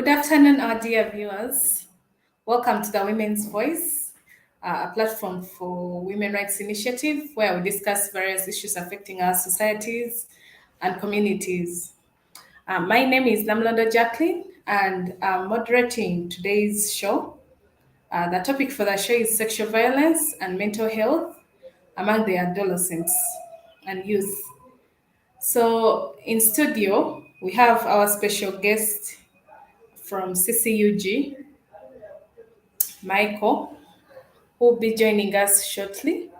Good afternoon, our dear viewers. Welcome to the Women's Voice, a platform for women rights initiative where we discuss various issues affecting our societies and communities. My name is Namlondo Jacqueline, and I'm moderating today's show. The topic for the show is sexual violence and mental health among the adolescents and youth. So, in studio, we have our special guest from CCUG, Michael, who will be joining us shortly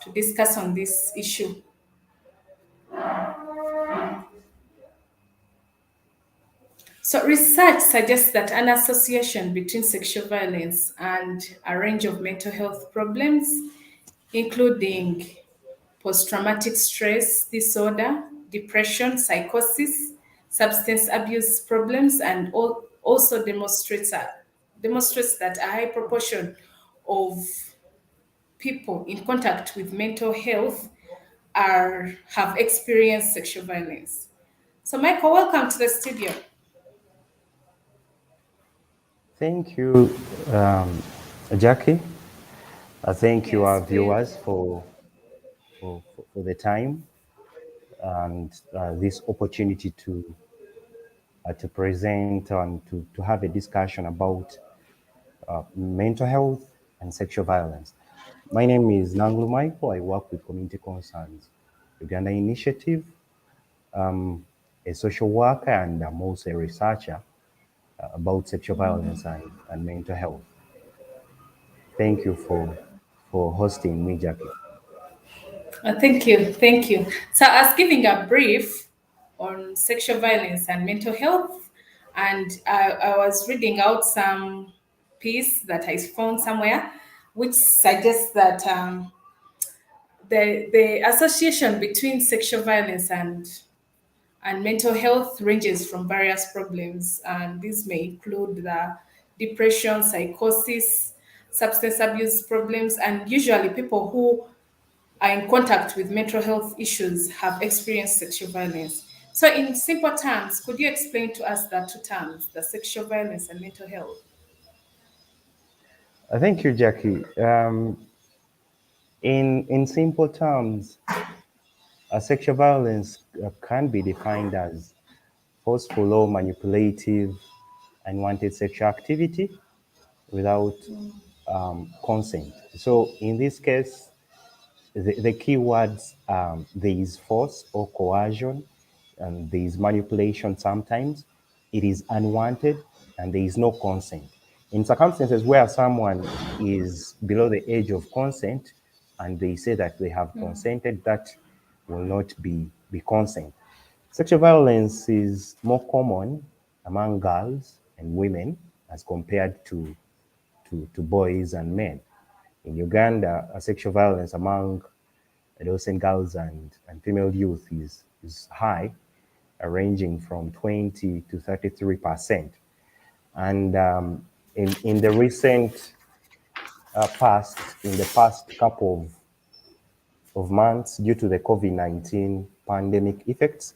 to discuss on this issue. So, research suggests that an association between sexual violence and a range of mental health problems, including post traumatic stress disorder, depression, psychosis, substance abuse problems, and also demonstrates that a high proportion of people in contact with mental health have experienced sexual violence. So, Michael, welcome to the studio. Thank you, Jackie. Thank you, our Yes, please. viewers, for the time and this opportunity to present and to have a discussion about mental health and sexual violence. My name is Nanglu Michael. I work with Community Concerns Uganda Initiative, a social worker, and I'm also a researcher about sexual violence and mental health. Thank you for hosting me, Jackie. Thank you. So, I was giving a brief on sexual violence and mental health, and I was reading out some piece that I found somewhere, which suggests that the association between sexual violence and mental health ranges from various problems, and these may include the depression, psychosis, substance abuse problems, and usually people who are in contact with mental health issues have experienced sexual violence. So, in simple terms, could you explain to us the two terms, the sexual violence and mental health? Thank you, Jackie. In simple terms, sexual violence can be defined as forceful or manipulative unwanted sexual activity without consent. So in this case, the key words, there is force or coercion, and there is manipulation sometimes. It is unwanted, and there is no consent. In circumstances where someone is below the age of consent and they say that they have consented, that will not be consent. Sexual violence is more common among girls and women as compared to boys and men. In Uganda, sexual violence among adolescent girls and female youth is high, ranging from 20 to 33%. And in the recent past, in the past couple of months, due to the COVID-19 pandemic effects,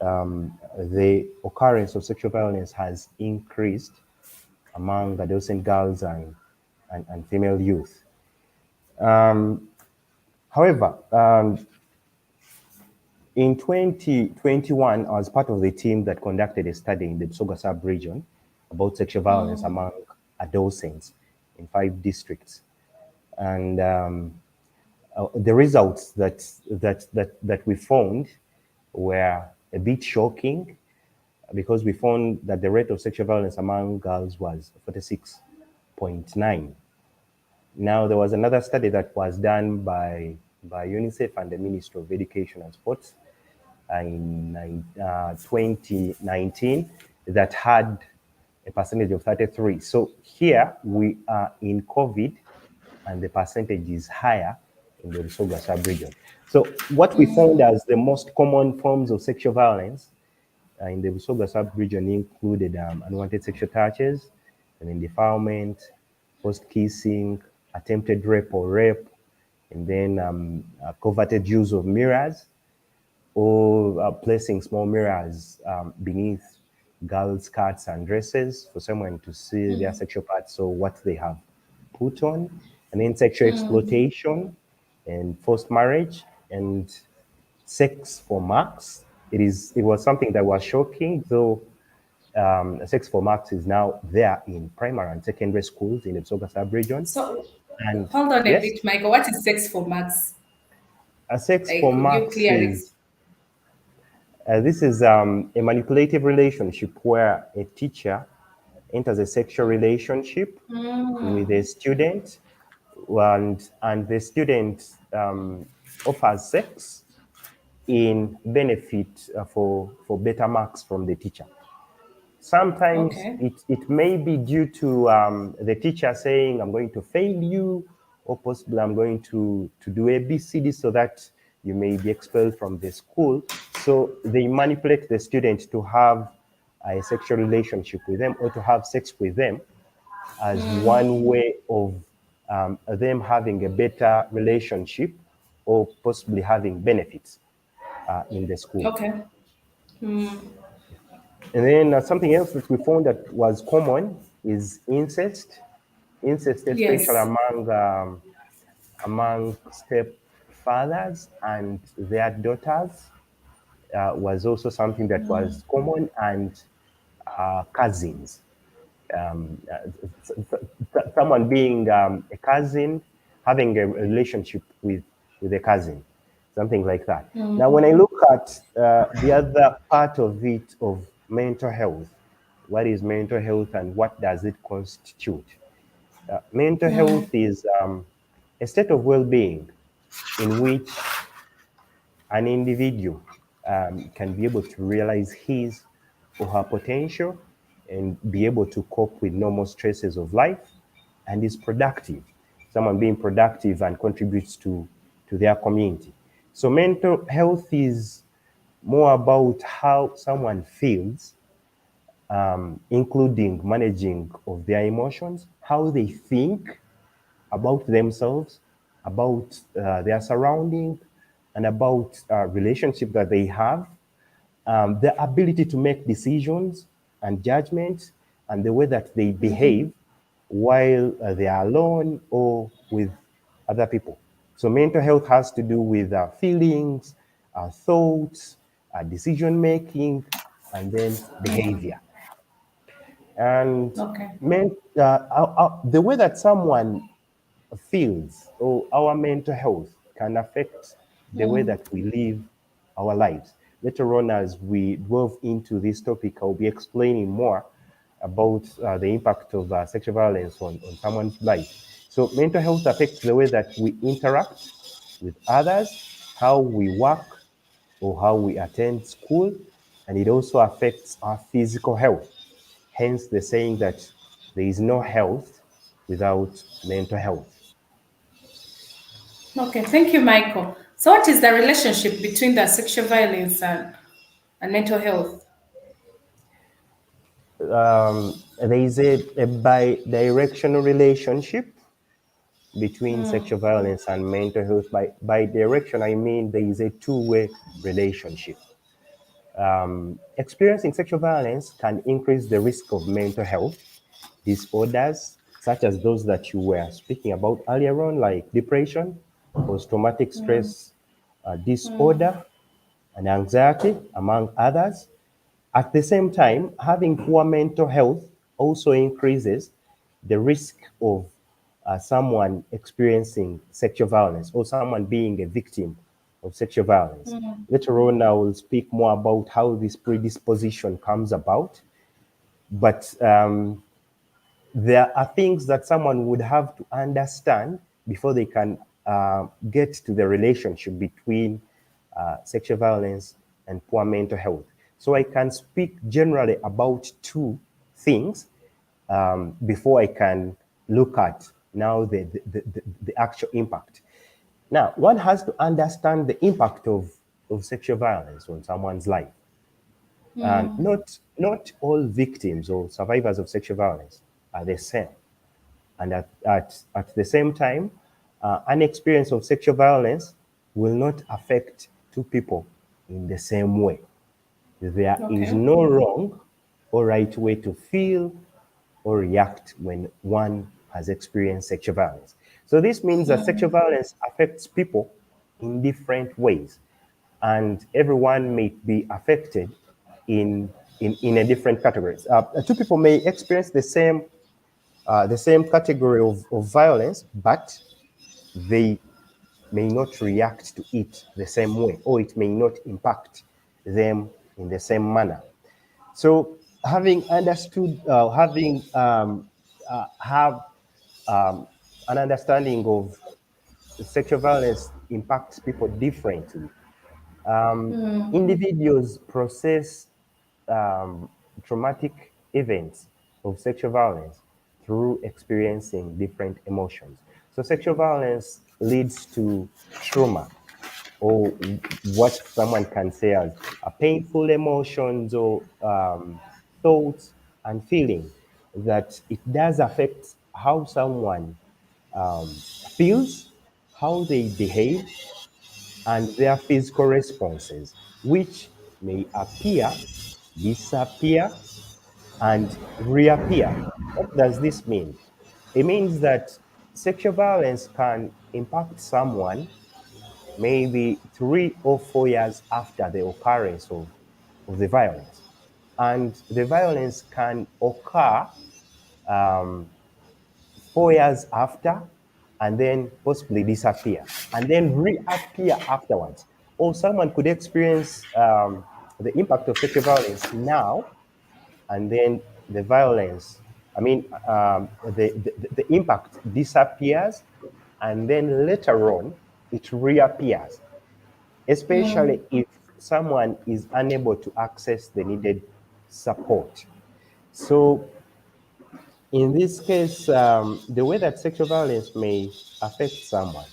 the occurrence of sexual violence has increased among adolescent girls and female youth. However, in 2021, I was part of the team that conducted a study in the Busoga sub-region about sexual violence among adolescents in 5 districts. And the results that we found were a bit shocking, because we found that the rate of sexual violence among girls was 46.9. Now, there was another study that was done by UNICEF and the Ministry of Education and Sports in 2019 that had a percentage of 33. So here we are in COVID, and the percentage is higher in the Busoga sub-region. So what we found as the most common forms of sexual violence in the Busoga sub-region included unwanted sexual touches, and then defilement, forced kissing, attempted rape or rape, and then coveted use of mirrors, or placing small mirrors beneath girls' skirts and dresses for someone to see their sexual parts or what they have put on, and then sexual exploitation and forced marriage and sex for marks. It was something that was shocking, though sex for marks is now there in primary and secondary schools in the Busoga sub-region. So And hold on a yes, bit, Michael. What is sex for max? a sex Like, for could you marks clear it? is this is a manipulative relationship where a teacher enters a sexual relationship with a student, and the student offers sex in benefit for better marks from the teacher. Sometimes Okay. it may be due to the teacher saying, I'm going to fail you, or possibly I'm going to do ABCD so that you may be expelled from the school. So they manipulate the student to have a sexual relationship with them or to have sex with them as one way of them having a better relationship or possibly having benefits in the school. Okay. And then something else that we found that was common is incest. Incest, especially Yes. among stepfathers and their daughters, was also something that was common, and cousins. Someone being a cousin, having a relationship with a cousin, something like that. Now, when I look at the other part of it, of mental health, what is mental health and what does it constitute? Mental health is a state of well-being in which an individual can be able to realize his or her potential and be able to cope with normal stresses of life and is productive. Someone being productive and contributes to their community. So mental health is more about how someone feels, including managing of their emotions, how they think about themselves, about their surrounding, and about relationship that they have, the ability to make decisions and judgments, and the way that they behave while they are alone or with other people. So mental health has to do with feelings, thoughts, decision making, and then behavior. And Okay. the way that someone feels or our mental health can affect the way that we live our lives. Later on, as we delve into this topic, I'll be explaining more about the impact of sexual violence on someone's life. So, mental health affects the way that we interact with others, how we work, or how we attend school, and it also affects our physical health. Hence, the saying that there is no health without mental health. Okay. Thank you, Michael. So, what is the relationship between the sexual violence and mental health? There is a bi-directional relationship between sexual violence and mental health. By direction, I mean there is a two-way relationship. Experiencing sexual violence can increase the risk of mental health disorders, such as those that you were speaking about earlier on, like depression, post-traumatic stress disorder, and anxiety, among others. At the same time, having poor mental health also increases the risk of someone experiencing sexual violence or someone being a victim of sexual violence. Later on, I will speak more about how this predisposition comes about. But there are things that someone would have to understand before they can get to the relationship between sexual violence and poor mental health. So I can speak generally about two things before I can look at now the actual impact. Now, one has to understand the impact of sexual violence on someone's life. And not all victims or survivors of sexual violence are the same. And at the same time, an experience of sexual violence will not affect two people in the same way. There is Okay. no wrong or right way to feel or react when one has experienced sexual violence. So this means that sexual violence affects people in different ways, and everyone may be affected in a different categories. Two people may experience the same category of violence, but they may not react to it the same way, or it may not impact them in the same manner. So, having understood, have an understanding of sexual violence impacts people differently. Individuals process traumatic events of sexual violence through experiencing different emotions. So, sexual violence leads to trauma, or what someone can say as a painful emotions or thoughts and feeling, that it does affect how someone feels, how they behave, and their physical responses, which may appear, disappear, and reappear. What does this mean? It means that sexual violence can impact someone maybe 3 or 4 years after the occurrence of the violence. And the violence can occur 4 years after, and then possibly disappear and then reappear afterwards. Or someone could experience the impact of sexual violence now, and then the violence, the impact disappears, and then later on it reappears, especially if someone is unable to access the needed support. So, in this case, the way that sexual violence may affect someone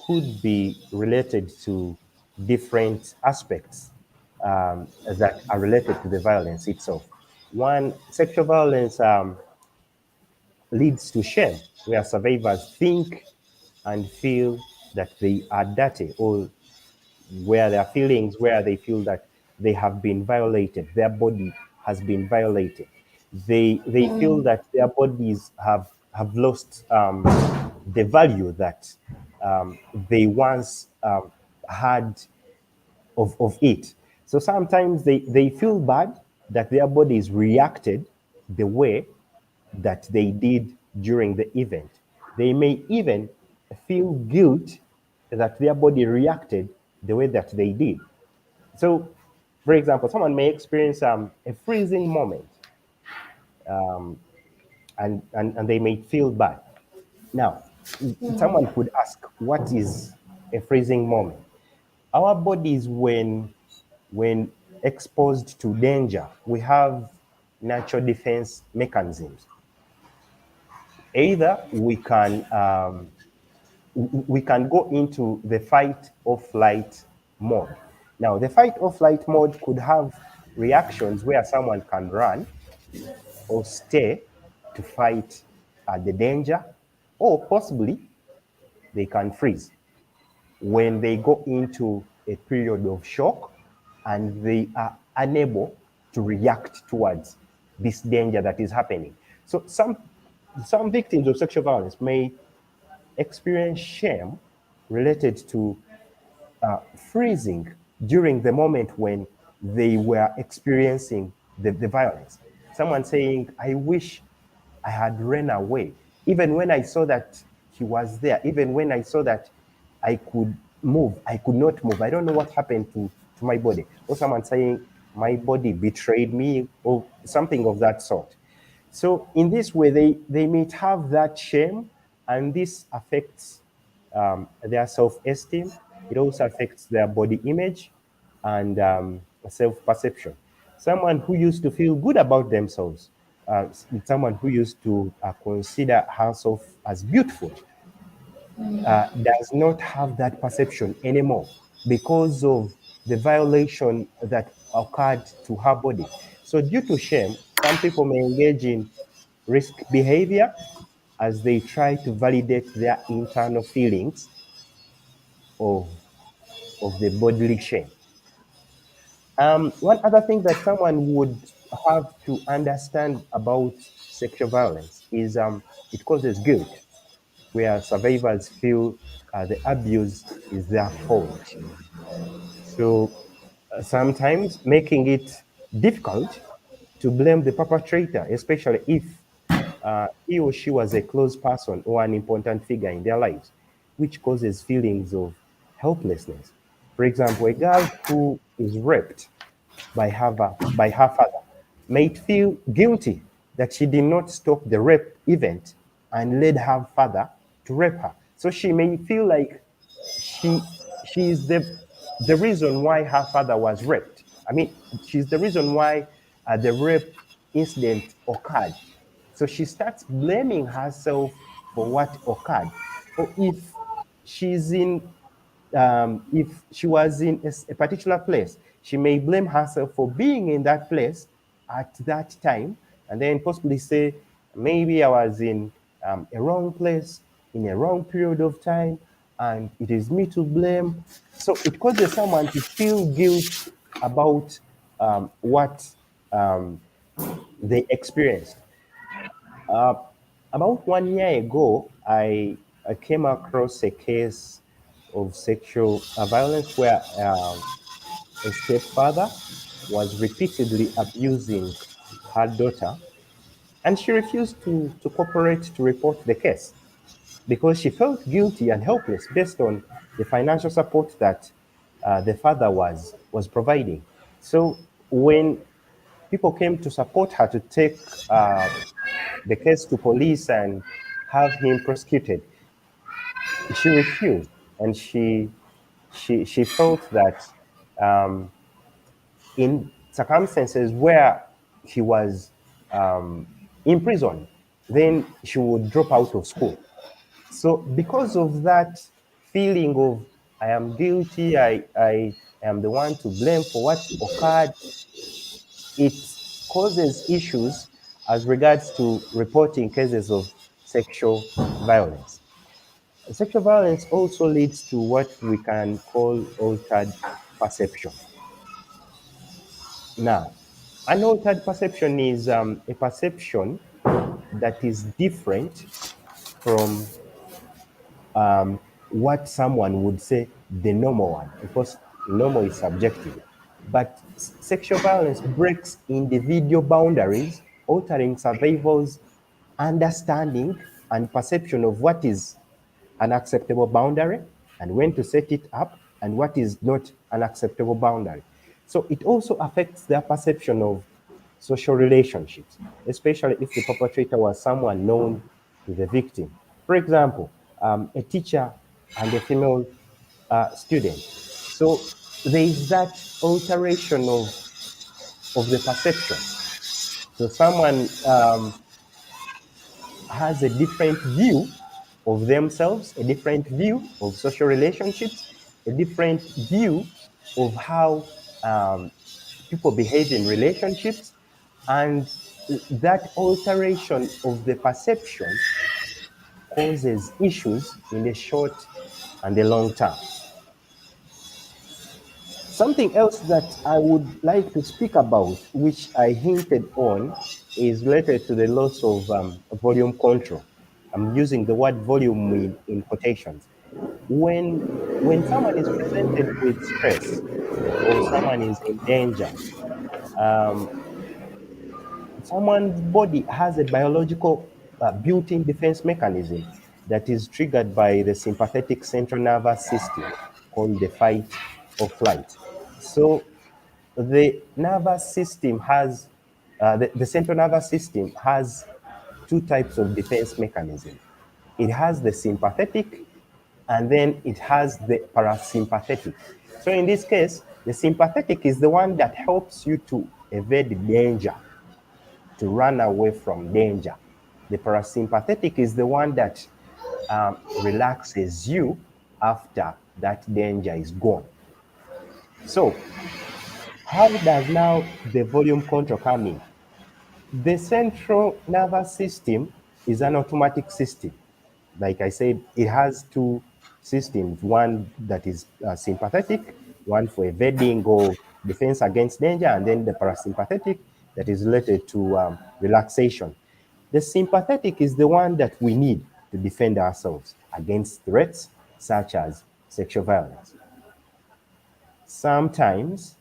could be related to different aspects that are related to the violence itself. One, sexual violence leads to shame, where survivors think and feel that they are dirty, or where their feelings, where they feel that they have been violated, their body has been violated. They feel that their bodies have lost the value that they once had of it. So sometimes they feel bad that their bodies reacted the way that they did during the event. They may even feel guilt that their body reacted the way that they did. So, for example, someone may experience a freezing moment, and they may feel bad. Now, someone could ask, what is a freezing moment? Our bodies, when exposed to danger, we have natural defense mechanisms. Either we can go into the fight or flight mode. Now, the fight or flight mode could have reactions where someone can run or stay to fight the danger, or possibly they can freeze when they go into a period of shock and they are unable to react towards this danger that is happening. So some victims of sexual violence may experience shame related to freezing during the moment when they were experiencing the violence. Someone saying, I wish I had ran away. Even when I saw that he was there, even when I saw that I could move, I could not move. I don't know what happened to my body. Or someone saying, my body betrayed me, or something of that sort. So in this way, they may have that shame, and this affects their self-esteem. It also affects their body image and self-perception. Someone who used to feel good about themselves, someone who used to consider herself as beautiful, does not have that perception anymore because of the violation that occurred to her body. So, due to shame, some people may engage in risk behavior as they try to validate their internal feelings of, of the bodily shame. One other thing that someone would have to understand about sexual violence is it causes guilt, where survivors feel the abuse is their fault. So sometimes making it difficult to blame the perpetrator, especially if he or she was a close person or an important figure in their lives, which causes feelings of helplessness. For example, a girl who is raped by her father may feel guilty that she did not stop the rape event and led her father to rape her. So she may feel like she she is the reason why her father was raped. I mean, she's the reason why the rape incident occurred. So she starts blaming herself for what occurred. Or if she was in a particular place, she may blame herself for being in that place at that time, and then possibly say, maybe I was in a wrong place in a wrong period of time, and it is me to blame. So it causes someone to feel guilt about what they experienced. About 1 year ago, I came across a case of sexual violence where a stepfather was repeatedly abusing her daughter, and she refused to cooperate to report the case because she felt guilty and helpless based on the financial support that the father was providing. So when people came to support her to take the case to police and have him prosecuted, she refused, and she felt that in circumstances where he was in prison, then she would drop out of school. So because of that feeling of I am guilty, I am the one to blame for what occurred, it causes issues as regards to reporting cases of sexual violence. Sexual violence also leads to what we can call altered perception. Now, an altered perception is a perception that is different from what someone would say the normal one, because normal is subjective. But sexual violence breaks individual boundaries, altering survivors' understanding and perception of what is an acceptable boundary and when to set it up and what is not an acceptable boundary. So it also affects their perception of social relationships, especially if the perpetrator was someone known to the victim. For example, a teacher and a female student. So there is that alteration of the perception. So someone has a different view of themselves, a different view of social relationships, a different view of how people behave in relationships, and that alteration of the perception causes issues in the short and the long term. Something else that I would like to speak about, which I hinted on, is related to the loss of volume control. I'm using the word volume in quotations. When someone is presented with stress or someone is in danger, someone's body has a biological built-in defense mechanism that is triggered by the sympathetic central nervous system called the fight or flight. So the nervous system has, the central nervous system has two types of defense mechanism. It has the sympathetic and then it has the parasympathetic. So in this case, the sympathetic is the one that helps you to evade danger, to run away from danger. The parasympathetic is the one that relaxes you after that danger is gone. So how does now the volume control come in? The central nervous system is an automatic system. Like I said, it has two systems, one that is sympathetic, one for evading or defense against danger, and then the parasympathetic that is related to relaxation. The sympathetic is the one that we need to defend ourselves against threats such as sexual violence. Sometimes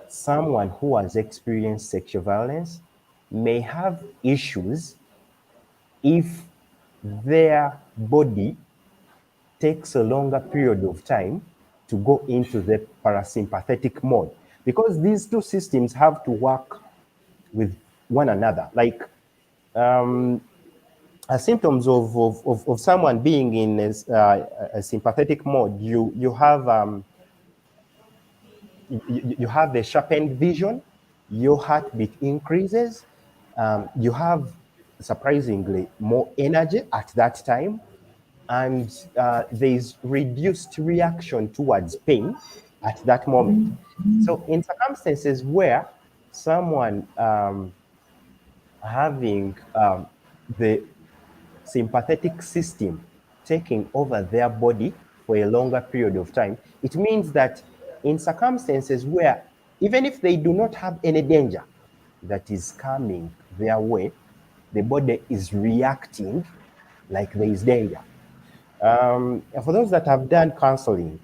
someone who has experienced sexual violence may have issues if their body takes a longer period of time to go into the parasympathetic mode, because these two systems have to work with one another. Like symptoms of someone being in a sympathetic mode, you have you have the sharpened vision, your heartbeat increases, you have surprisingly more energy at that time, and there's reduced reaction towards pain at that moment. So in circumstances where someone having the sympathetic system taking over their body for a longer period of time, it means that in circumstances where even if they do not have any danger that is coming their way, the body is reacting like there is danger. For those that have done counseling,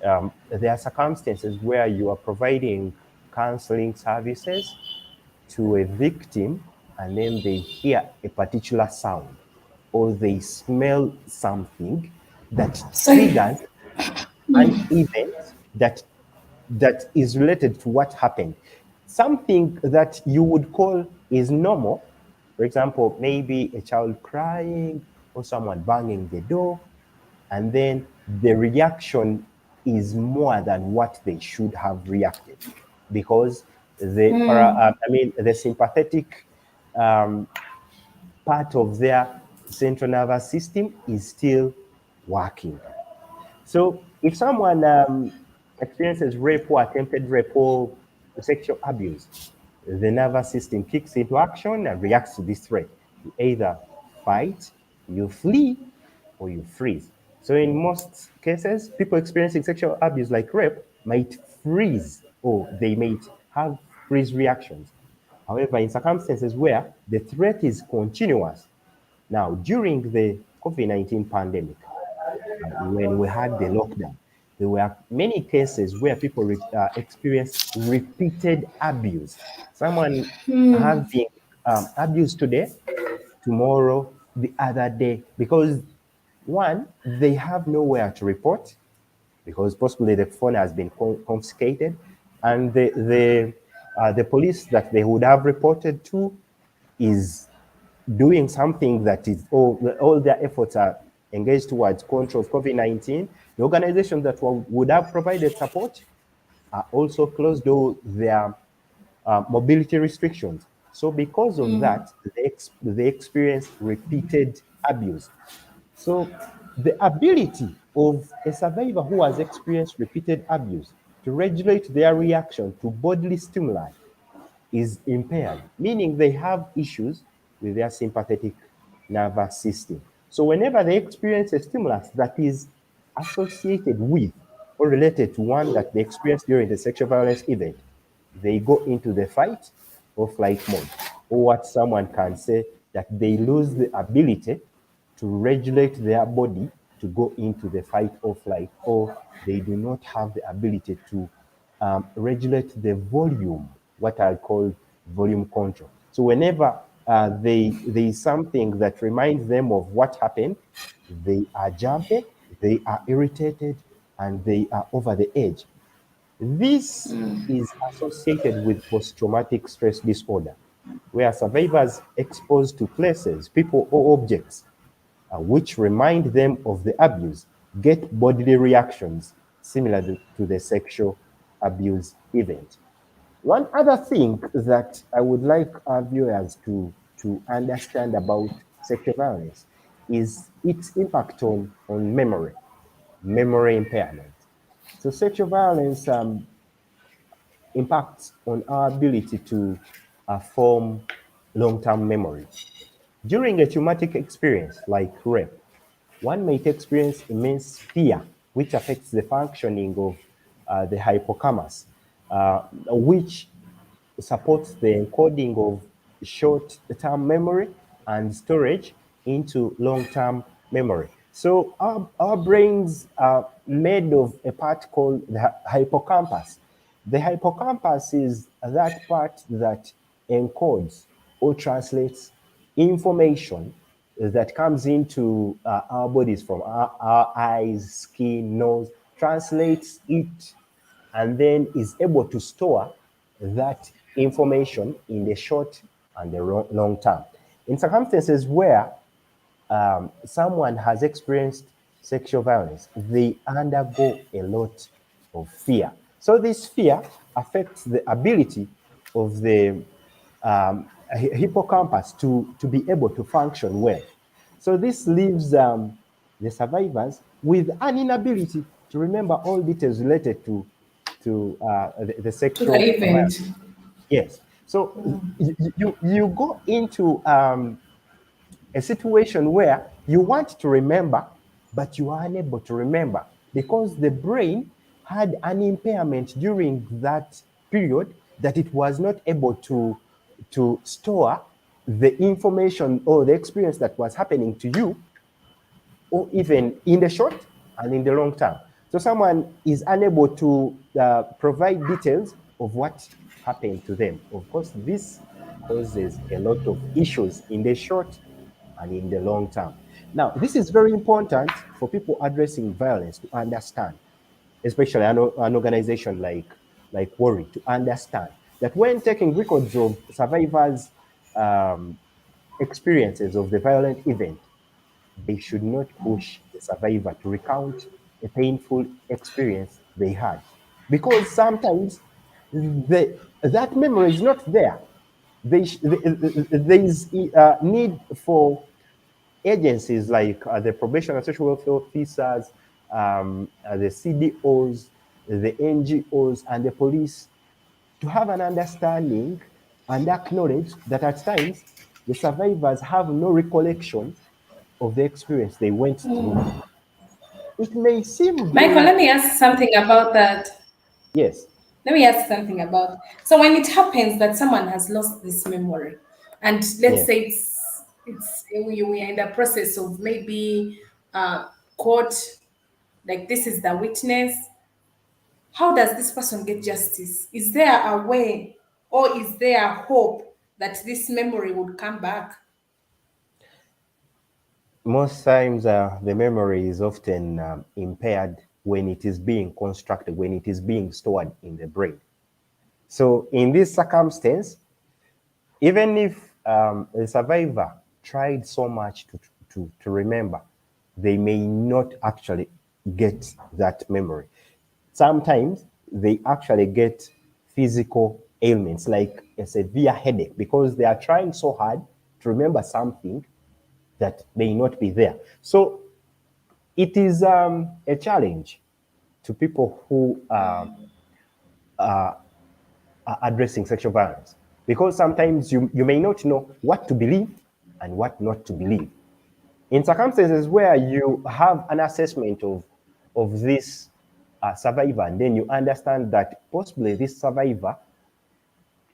there are circumstances where you are providing counseling services to a victim and then they hear a particular sound or they smell something that Sorry. triggers an event that is related to what happened. Something that you would call is normal, for example, maybe a child crying or someone banging the door, and then the reaction is more than what they should have reacted, because the sympathetic part of their central nervous system is still working. So if someone experiences rape or attempted rape or sexual abuse, the nervous system kicks into action and reacts to this threat. You either fight, you flee, or you freeze. So in most cases, people experiencing sexual abuse like rape might freeze or they might have freeze reactions. However, in circumstances where the threat is continuous, now during the COVID-19 pandemic, when we had the lockdown, there were many cases where people experienced repeated abuse. Someone having abuse today, tomorrow, the other day, because one, they have nowhere to report because possibly the phone has been confiscated, and the police that they would have reported to is doing something that is all their efforts are engaged towards control of COVID-19. The organizations that would have provided support are also closed all their mobility restrictions. So because of that, they experience repeated abuse. So the ability of a survivor who has experienced repeated abuse to regulate their reaction to bodily stimuli is impaired, meaning they have issues with their sympathetic nervous system. So whenever they experience a stimulus that is associated with or related to one that they experienced during the sexual violence event, they go into the fight or flight mode, or what someone can say that they lose the ability to regulate their body to go into the fight or flight, or they do not have the ability to regulate the volume, what I call volume control. So whenever there is something that reminds them of what happened, they are jumpy, they are irritated, and they are over the edge. This is associated with post-traumatic stress disorder, where survivors exposed to places, people, or objects which remind them of the abuse get bodily reactions similar to the sexual abuse event. One other thing that I would like our viewers to understand about sexual violence is its impact on memory impairment. So sexual violence impacts on our ability to form long-term memory. During a traumatic experience like rape, one might experience immense fear, which affects the functioning of the hippocampus, which supports the encoding of short-term memory and storage into long-term memory. So our brains are made of a part called the hippocampus. The hippocampus is that part that encodes or translates information that comes into our bodies from our eyes, skin, nose, translates it and then is able to store that information in the short and the long term. In circumstances where someone has experienced sexual violence, they undergo a lot of fear. So this fear affects the ability of the hippocampus to be able to function well. So this leaves the survivors with an inability to remember all details related to the To the sexual event. violence. Yes. So you go into a situation where you want to remember, but you are unable to remember because the brain had an impairment during that period that it was not able to store the information or the experience that was happening to you, or even in the short and in the long term. So someone is unable to provide details of what happened to them. Of course, this causes a lot of issues in the short and in the long term. Now, this is very important for people addressing violence to understand, especially an organization like Worry, to understand that when taking records of survivors' um, experiences of the violent event, they should not push the survivor to recount a painful experience they had. Because sometimes that memory is not there. There is need for agencies like the probation and social welfare officers, the CDOs, the NGOs, and the police to have an understanding and acknowledge that at times the survivors have no recollection of the experience they went through. It may seem Michael, very, let me ask something about that. yes, Let me ask something about. So when it happens that someone has lost this memory, and let's yes. say we are in the process of maybe court, like this is the witness. How does this person get justice? Is there a way, or is there hope that this memory would come back? Most times the memory is often impaired when it is being constructed, when it is being stored in the brain. So in this circumstance, even if the survivor tried so much to remember, they may not actually get that memory. Sometimes they actually get physical ailments like a severe headache because they are trying so hard to remember something that may not be there. So it is a challenge to people who are addressing sexual violence because sometimes you may not know what to believe and what not to believe. In circumstances where you have an assessment of this survivor, and then you understand that possibly this survivor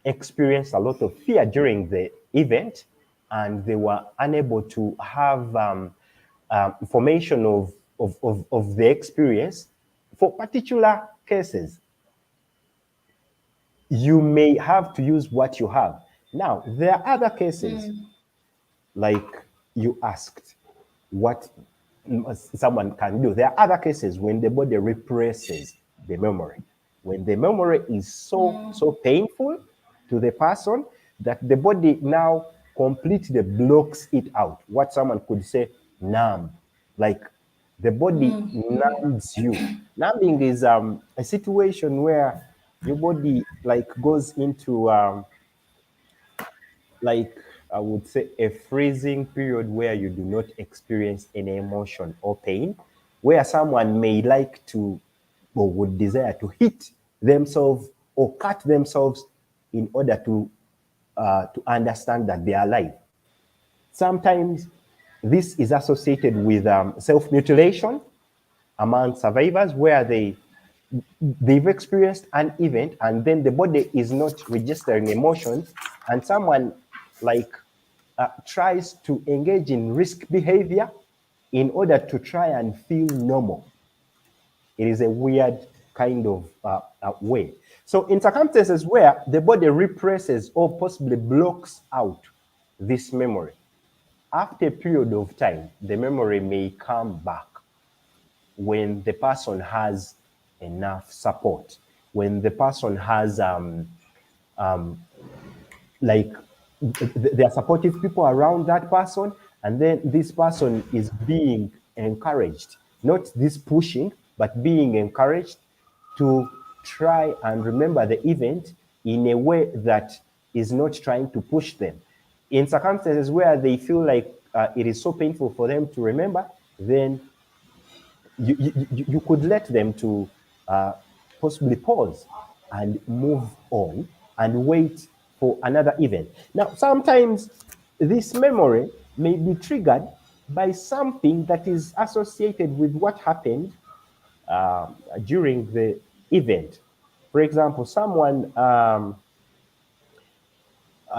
experienced a lot of fear during the event and they were unable to have information of the experience for particular cases, you may have to use what you have. Now, there are other cases, like you asked, what someone can do. There are other cases when the body represses the memory. When the memory is so painful to the person that the body now completely blocks it out. What someone could say, numb, like the body numbs you. Numbing is a situation where your body like goes into like I would say a freezing period where you do not experience any emotion or pain, where someone may like to or would desire to hit themselves or cut themselves in order to understand that they are alive. Sometimes this is associated with self mutilation among survivors, where they've experienced an event and then the body is not registering emotions, and someone like tries to engage in risk behavior in order to try and feel normal. It is a weird kind of way. So in circumstances where the body represses or possibly blocks out this memory, after a period of time, the memory may come back when the person has enough support, when the person has like there are supportive people around that person, and then this person is being encouraged, not this pushing, but being encouraged to try and remember the event in a way that is not trying to push them. In circumstances where they feel like it is so painful for them to remember, then you could let them to possibly pause and move on and wait for another event. Now, sometimes this memory may be triggered by something that is associated with what happened during the event. For example, someone,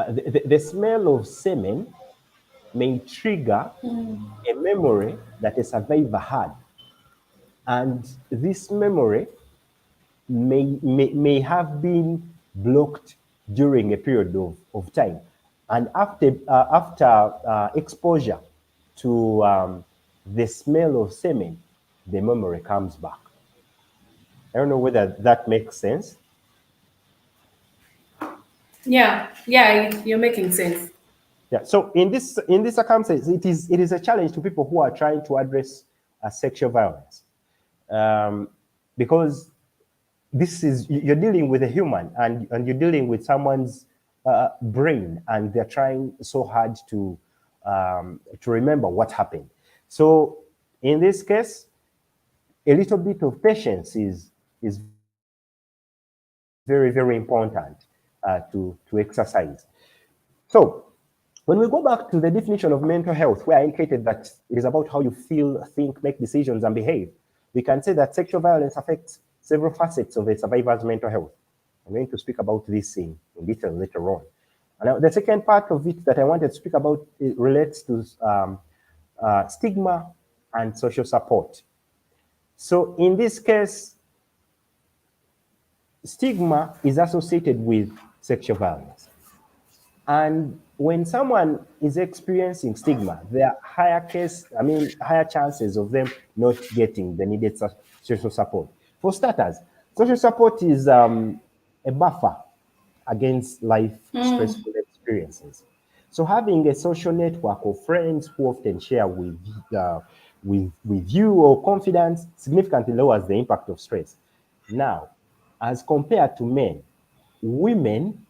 the smell of semen may trigger a memory that a survivor had. And this memory may have been blocked during a period of time. And after exposure to the smell of semen, the memory comes back. I don't know whether that makes sense. Yeah, you're making sense. Yeah. So in this circumstance, it is a challenge to people who are trying to address sexual violence, because this is, you're dealing with a human, and you're dealing with someone's brain, and they're trying so hard to remember what happened. So in this case, a little bit of patience is very, very important to exercise. So when we go back to the definition of mental health, where I indicated that it is about how you feel, think, make decisions, and behave, we can say that sexual violence affects several facets of a survivor's mental health. I'm going to speak about this in detail later on. And the second part of it that I wanted to speak about, it relates to stigma and social support. So in this case, stigma is associated with sexual violence. And when someone is experiencing stigma, there are higher chances of them not getting the needed social support. For starters, social support is a buffer against life stressful experiences. So having a social network of friends who often share with you or confidence significantly lowers the impact of stress. Now, as compared to men, women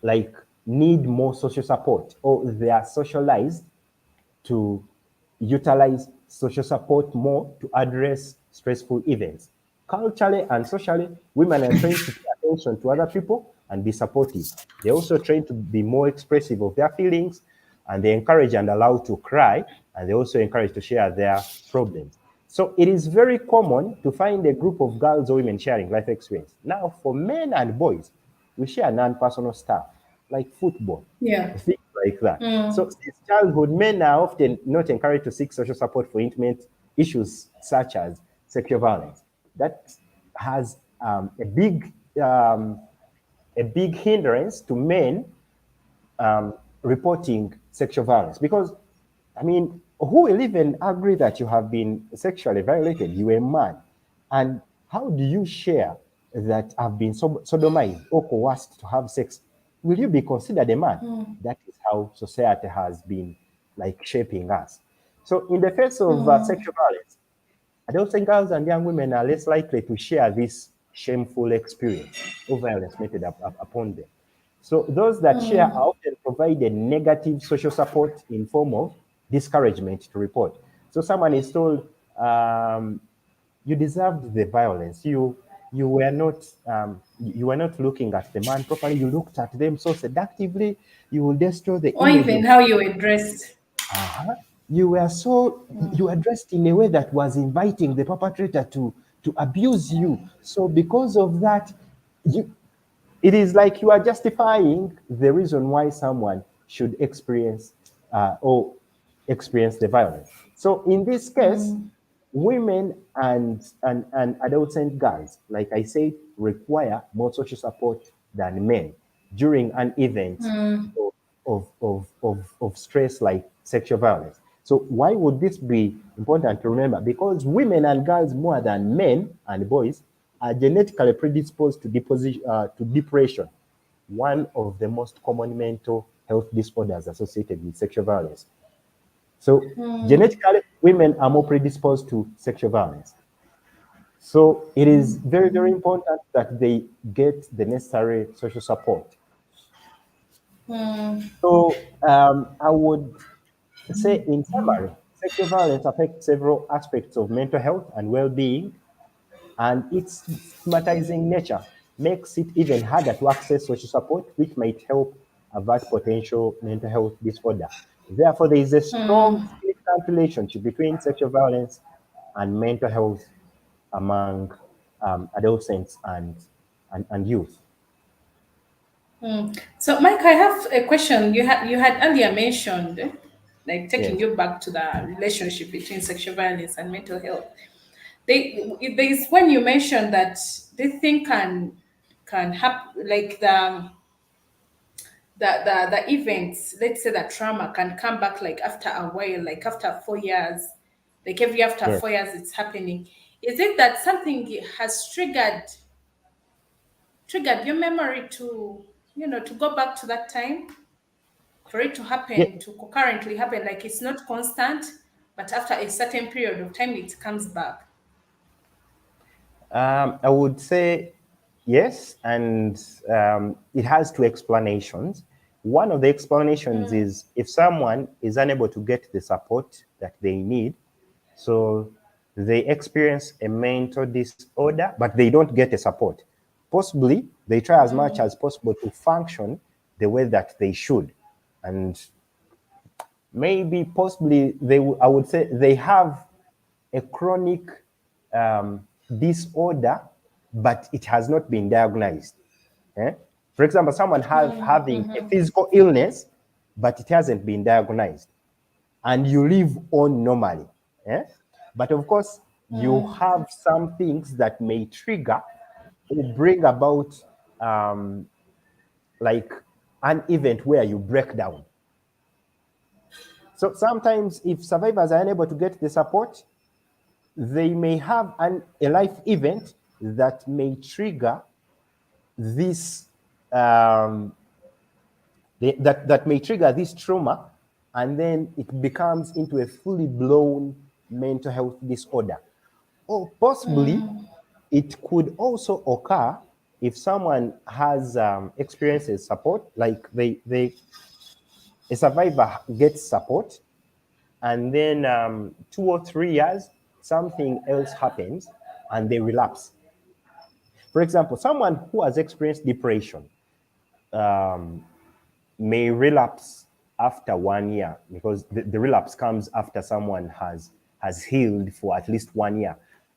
like need more social support, or they are socialized to utilize social support more to address stressful events. Culturally and socially, women are trained to pay attention to other people and be supportive. They're also trained to be more expressive of their feelings, and they encourage and allow to cry, and they also encourage to share their problems. So it is very common to find a group of girls or women sharing life experience. Now, for men and boys, we share non-personal stuff like football, Yeah. things like that. So since childhood, men are often not encouraged to seek social support for intimate issues such as sexual violence. That has um, a big hindrance to men reporting sexual violence, because I mean, who will even agree that you have been sexually violated? You're a man. And how do you share that I've been sodomized or coerced to have sex? Will you be considered a man? That is how society has been like shaping us. So in the face of sexual violence, adolescent girls and young women are less likely to share this shameful experience of violence meted upon them. So those that share are often provided negative social support in form of discouragement to report. So someone is told, you deserved the violence. You were not looking at the man properly. You looked at them so seductively. You will destroy the Or image even of. how you were dressed. Uh-huh. You were dressed in a way that was inviting the perpetrator to to abuse you. So because of that, you, it is like you are justifying the reason why someone should experience or experience the violence. So in this case, women and adolescent girls, like I said, require more social support than men during an event of stress like sexual violence. So why would this be important to remember? Because women and girls more than men and boys are genetically predisposed to depression, one of the most common mental health disorders associated with sexual violence. So genetically, women are more predisposed to sexual violence. So it is very, very important that they get the necessary social support. So I would say, in summary, sexual violence affects several aspects of mental health and well-being, and its stigmatizing nature makes it even harder to access social support, which might help avert potential mental health disorder. Therefore, there is a strong, significant relationship between sexual violence and mental health among adolescents and youth. So, Mike, I have a question. You had earlier mentioned, like taking Yes, you back to the relationship between sexual violence and mental health. There is when you mentioned that this thing can happen, like the events. Let's say that trauma can come back like after a while, like after 4 years, like every after yes. 4 years it's happening. Is it that something has triggered your memory to to go back to that time for it to Yeah, happen, to concurrently happen, like it's not constant, but after a certain period of time it comes back? I would say yes, and it has two explanations. One of the explanations is if someone is unable to get the support that they need, so they experience a mental disorder, but they don't get the support. Possibly, they try as much as possible to function the way that they should, and maybe possibly I would say they have a chronic disorder, but it has not been diagnosed. Eh? For example, someone having a physical illness, but it hasn't been diagnosed, and you live on normally. Eh? But of course, you have some things that may trigger or bring about um, like an event where you break down. So sometimes, if survivors are unable to get the support, they may have a life event that may trigger this that may trigger this trauma, and then it becomes into a fully blown mental health disorder. Or possibly it could also occur if someone has experiences support, like a survivor gets support, and then 2 or 3 years, something else happens and they relapse. For example, someone who has experienced depression may relapse after 1 year, because the relapse comes after someone has healed for at least 1 year.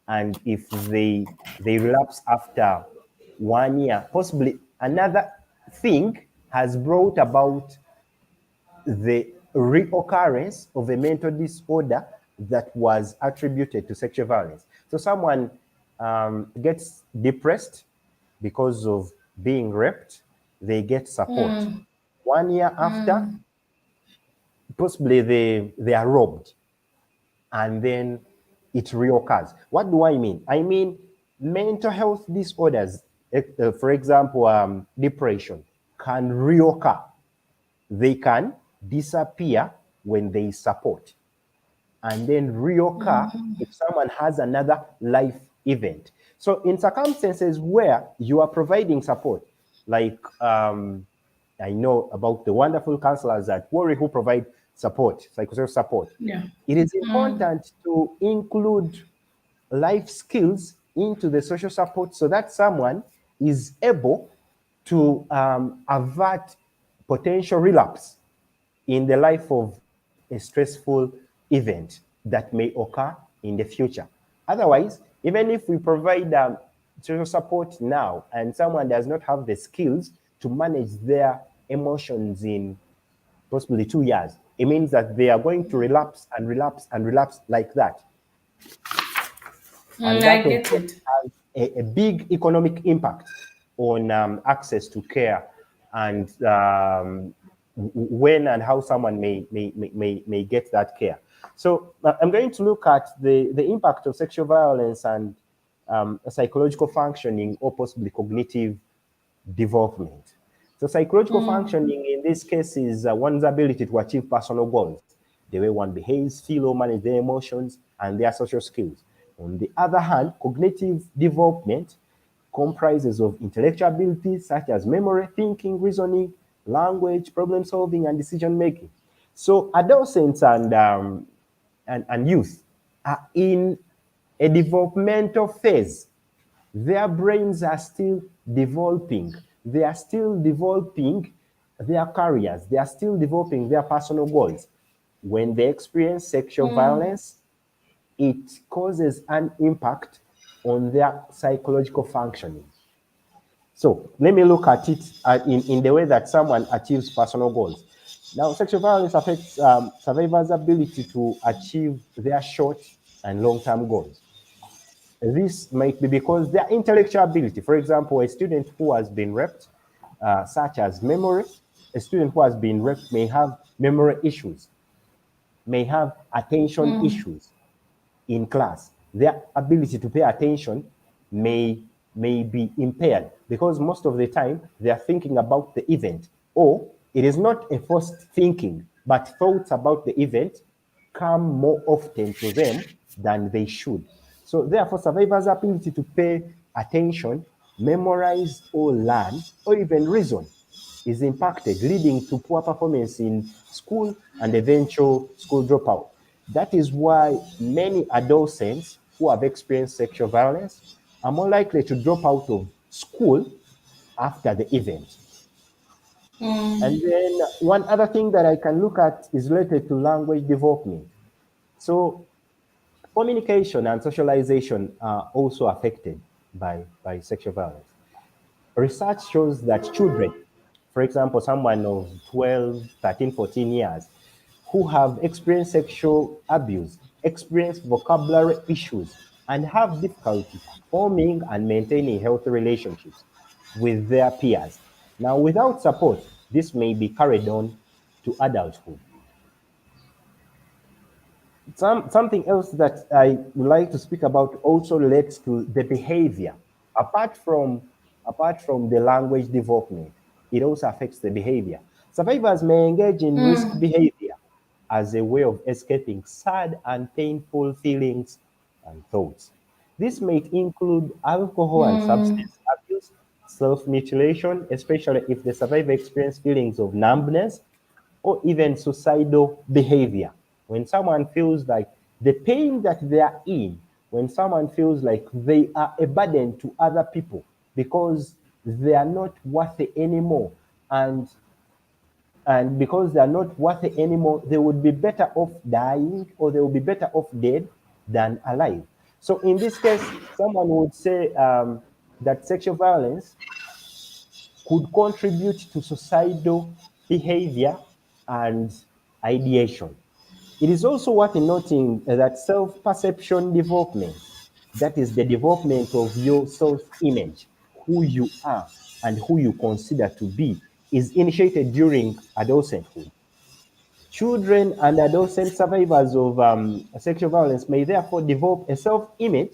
And if they relapse after 1 year, possibly another thing has brought about the reoccurrence of a mental disorder that was attributed to sexual violence. So someone gets depressed because of being raped, they get support. 1 year after, possibly they are robbed, and then it reoccurs. What do I mean? I mean mental health disorders, for example, depression, can reoccur. They can disappear when they support, and then reoccur if someone has another life event. So, in circumstances where you are providing support, like I know about the wonderful counselors at Worry who provide support, psychosocial support, Yeah. it is important to include life skills into the social support so that someone is able to avert potential relapse in the life of a stressful event that may occur in the future. Otherwise, Even if we provide social support now and someone does not have the skills to manage their emotions in possibly 2 years, it means that they are going to relapse and relapse and relapse like that. And I that, of get course, it. has a big economic impact on access to care and when and how someone may get that care. So I'm going to look at the impact of sexual violence and psychological functioning or possibly cognitive development. So psychological functioning in this case is one's ability to achieve personal goals, the way one behaves, feel or manage their emotions, and their social skills. On the other hand, cognitive development comprises of intellectual abilities such as memory, thinking, reasoning, language, problem solving, and decision making. So adolescents and youth are in a developmental phase. Their brains are still developing. They are still developing their careers. They are still developing their personal goals. When they experience sexual violence, it causes an impact on their psychological functioning. So let me look at it in the way that someone achieves personal goals. Now, sexual violence affects survivors' ability to achieve their short and long-term goals. This might be because their intellectual ability, for example, a student who has been raped, such as memory, a student who has been raped may have memory issues, may have attention issues in class. Their ability to pay attention may, may be impaired because most of the time they are thinking about the event, or it is not a forced thinking, but thoughts about the event come more often to them than they should. So therefore, survivors' ability to pay attention, memorize or learn, or even reason is impacted, leading to poor performance in school and eventual school dropout. That is why many adolescents who have experienced sexual violence are more likely to drop out of school after the event. And then one other thing that I can look at is related to language development. So communication and socialization are also affected by sexual violence. Research shows that children, for example, someone of 12, 13, 14 years, who have experienced sexual abuse, experience vocabulary issues, and have difficulty forming and maintaining healthy relationships with their peers. Now, without support, this may be carried on to adulthood. Something else that I would like to speak about also relates to the behavior. Apart from apart from the language development, it also affects the behavior. Survivors may engage in risk behavior as a way of escaping sad and painful feelings and thoughts. This may include alcohol and substance abuse, self-mutilation, especially if the survivor experiences feelings of numbness, or even suicidal behavior. When someone feels like the pain that they are in, when someone feels like they are a burden to other people because they are not worthy anymore, and because they are not worthy anymore, they would be better off dying or they will be better off dead than alive. So in this case, someone would say that sexual violence could contribute to suicidal behavior and ideation. It is also worth noting that self-perception development, that is the development of your self-image, who you are and who you consider to be, is initiated during adolescenthood. Children and adolescent survivors of sexual violence may therefore develop a self-image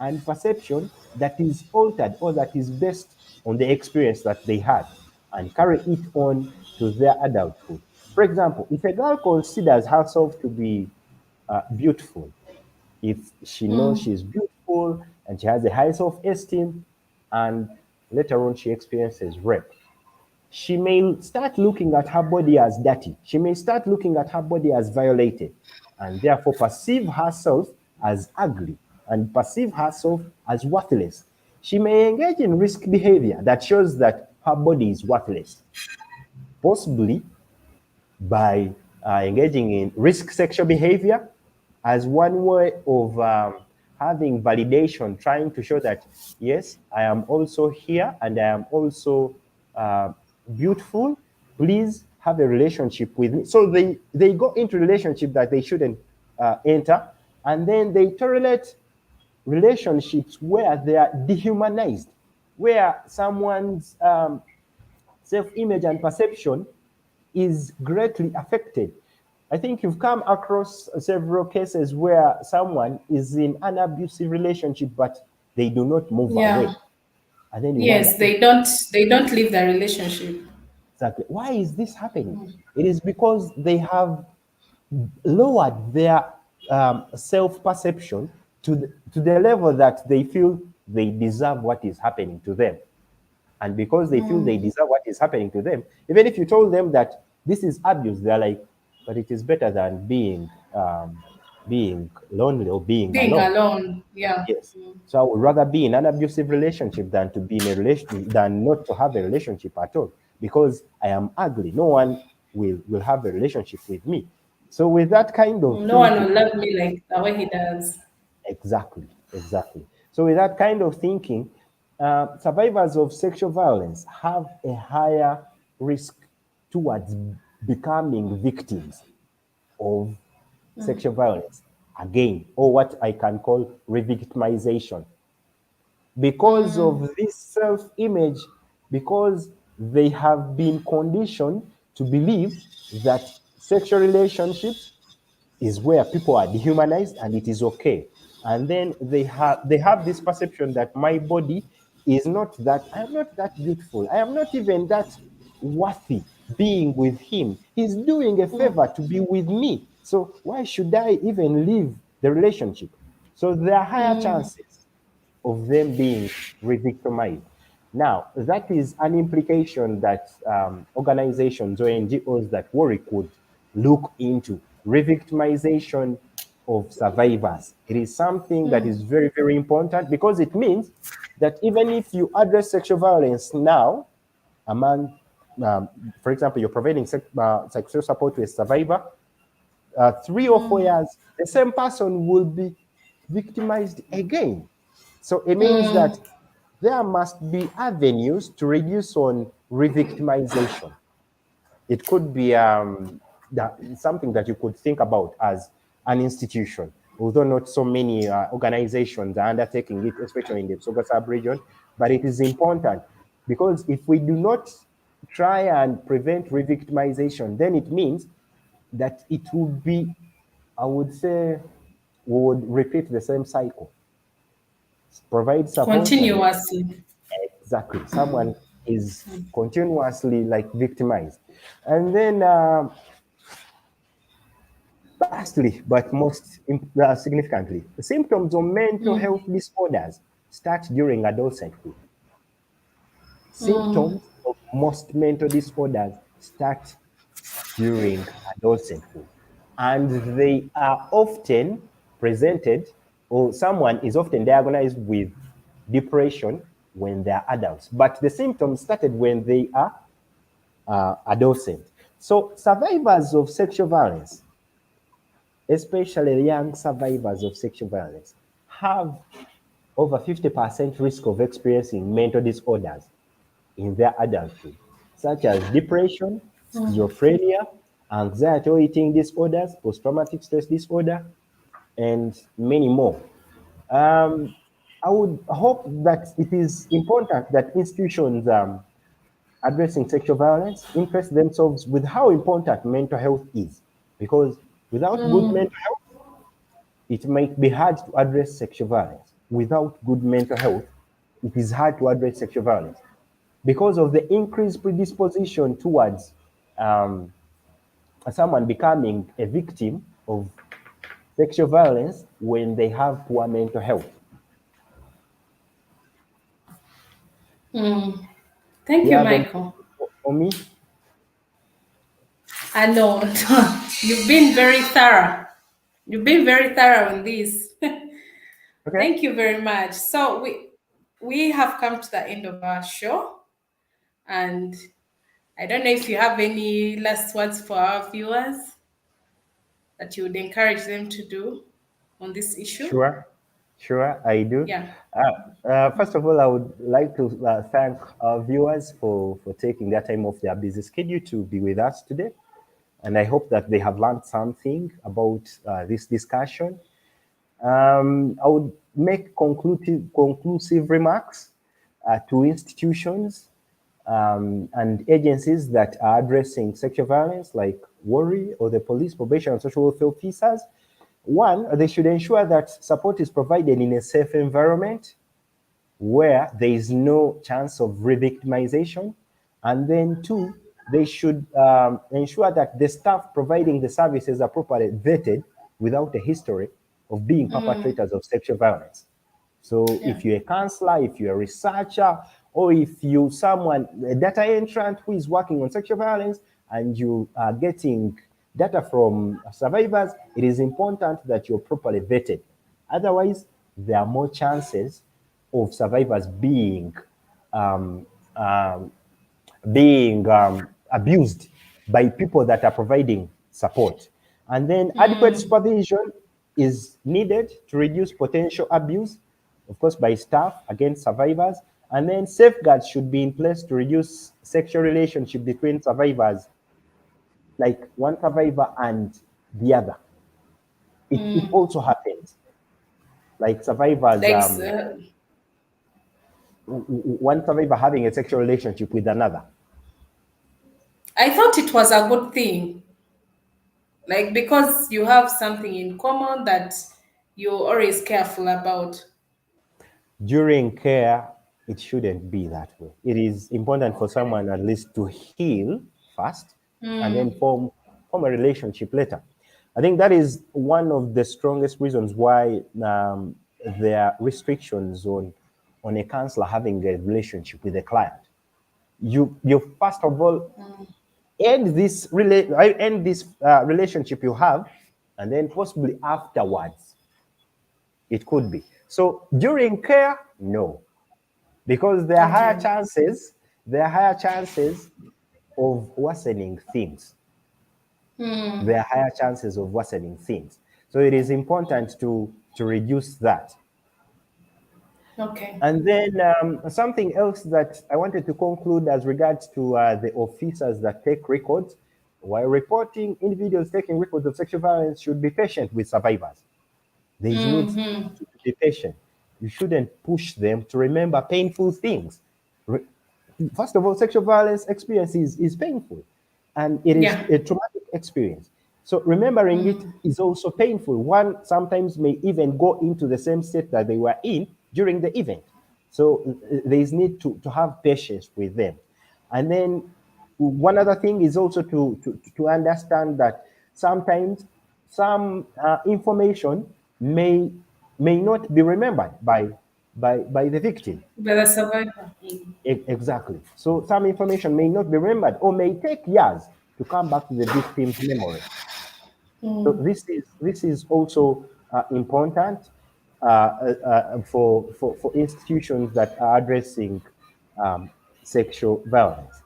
and perception that is altered or that is based on the experience that they had and carry it on to their adulthood. For example, if a girl considers herself to be beautiful, if she knows she's beautiful and she has a high self-esteem, and later on she experiences rape, she may start looking at her body as dirty. She may start looking at her body as violated and therefore perceive herself as ugly and perceive herself as worthless. She may engage in risk behavior that shows that her body is worthless, possibly by engaging in risk sexual behavior as one way of having validation, trying to show that, yes, I am also here and I am also beautiful. Please have a relationship with me. So they go into relationship that they shouldn't enter, and then they tolerate relationships where they are dehumanized, where someone's self-image and perception is greatly affected. I think you've come across several cases where someone is in an abusive relationship, but they do not move Yeah. away. And then you wonder, Yes, they don't leave the relationship. exactly, why is this happening? It is because they have lowered their self-perception to the level that they feel they deserve what is happening to them. And because they feel they deserve what is happening to them, even if you told them that this is abuse, they're like, but it is better than being lonely or being Being alone. alone. Yeah. Yes. So I would rather be in an abusive relationship than to be in a relation than not to have a relationship at all, because I am ugly. No one will have a relationship with me. So with that kind of No one thinking, will love me like the way he does. exactly, exactly. So with that kind of thinking, survivors of sexual violence have a higher risk towards becoming victims of sexual violence again, or what I can call re-victimization, because of this self-image, because they have been conditioned to believe that sexual relationships is where people are dehumanized and it is okay. And then they have this perception that my body is not that, I am not that beautiful, I am not even that worthy being with him. He's doing a favor to be with me. So why should I even leave the relationship? So there are higher chances of them being re-victimized. Now, that is an implication that organizations or NGOs that worry could look into re-victimization of survivors. It is something that is very, very important, because it means that even if you address sexual violence now among, um, for example, you're providing sexual support to a survivor, 3 or 4 years, the same person will be victimized again. So it means that there must be avenues to reduce on re-victimization. It could be something that you could think about as an institution, although not so many organizations are undertaking it, especially in the Soga sub-region, but it is important, because if we do not try and prevent re-victimization, then it means that it would be, I would say, we would repeat the same cycle. Provide support and Continuously. exactly someone is continuously like victimized. And then lastly, but most significantly, the symptoms of mental health disorders start during adolescenthood. Symptoms of most mental disorders start during adolescenthood. And they are often presented, or someone is often diagnosed with depression when they are adults. But the symptoms started when they are adolescent. So survivors of sexual violence, especially young survivors of sexual violence, have over 50% risk of experiencing mental disorders in their adulthood, such as depression, schizophrenia, anxiety or eating disorders, post-traumatic stress disorder, and many more. Um, I would hope that it is important that institutions addressing sexual violence interest themselves with how important mental health is, because without good mental health, it might be hard to address sexual violence. Without good mental health, it is hard to address sexual violence because of the increased predisposition towards um, someone becoming a victim of sexual violence when they have poor mental health. Do Thank you you, have any Michael. for me? I know. You've been very thorough. You've been very thorough in this. Okay. Thank you very much. So we have come to the end of our show, and I don't know if you have any last words for our viewers that you would encourage them to do on this issue. Sure. Sure, I do. Yeah. First of all, I would like to thank our viewers for taking their time off their busy schedule to be with us today. And I hope that they have learned something about this discussion. I would make conclusive remarks to institutions and agencies that are addressing sexual violence, like WORRY or the police, probation, and social welfare officers. One, they should ensure that support is provided in a safe environment where there is no chance of re-victimization. And then two, they should ensure that the staff providing the services are properly vetted without a history of being perpetrators of sexual violence. So Yeah. if you're a counselor, if you're a researcher, or if you someone, a data entrant who is working on sexual violence and you are getting data from survivors, it is important that you're properly vetted. Otherwise, there are more chances of survivors um, um, being abused by people that are providing support. And then adequate supervision is needed to reduce potential abuse, of course, by staff against survivors. And then safeguards should be in place to reduce sexual relationship between survivors, like one survivor and the other. It also happens, like survivors, Like, one survivor having a sexual relationship with another. I thought it was a good thing, like because you have something in common that you're always careful about. During care, it shouldn't be that way. It is important for Okay. someone at least to heal first and then form a relationship later. I think that is one of the strongest reasons why there are restrictions on a counselor having a relationship with a client. You first of all end this relationship you have, and then possibly afterwards it could be. So during care, no, because Okay. there are higher chances of worsening things. There are higher chances of worsening things. So it is important to reduce that. Okay. And then something else that I wanted to conclude as regards to the officers that take records, while reporting, individuals taking records of sexual violence should be patient with survivors. There is need to be patient. You shouldn't push them to remember painful things. First of all, sexual violence experience is painful, and it is Yeah. a traumatic experience. So remembering it is also painful. One sometimes may even go into the same state that they were in during the event. So there is need to have patience with them. And then one other thing is also to understand that sometimes some information may not be remembered by the victim. But the survivor. Exactly. So some information may not be remembered or may take years to come back to the victim's memory. So this is also important for institutions that are addressing um, sexual violence.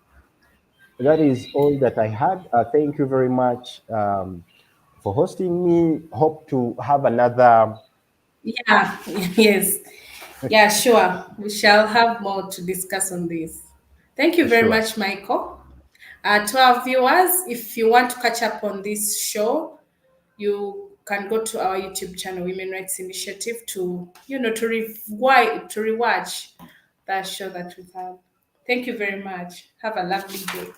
That is all that I had. Thank you very much for hosting me. Hope to have another. Yeah. Yes. Yeah, sure. We shall have more to discuss on this. Thank you very Sure. much, Michael. To our viewers, if you want to catch up on this show, you can go to our YouTube channel, Women Rights Initiative, to rewatch that show that we have. Thank you very much. Have a lovely day.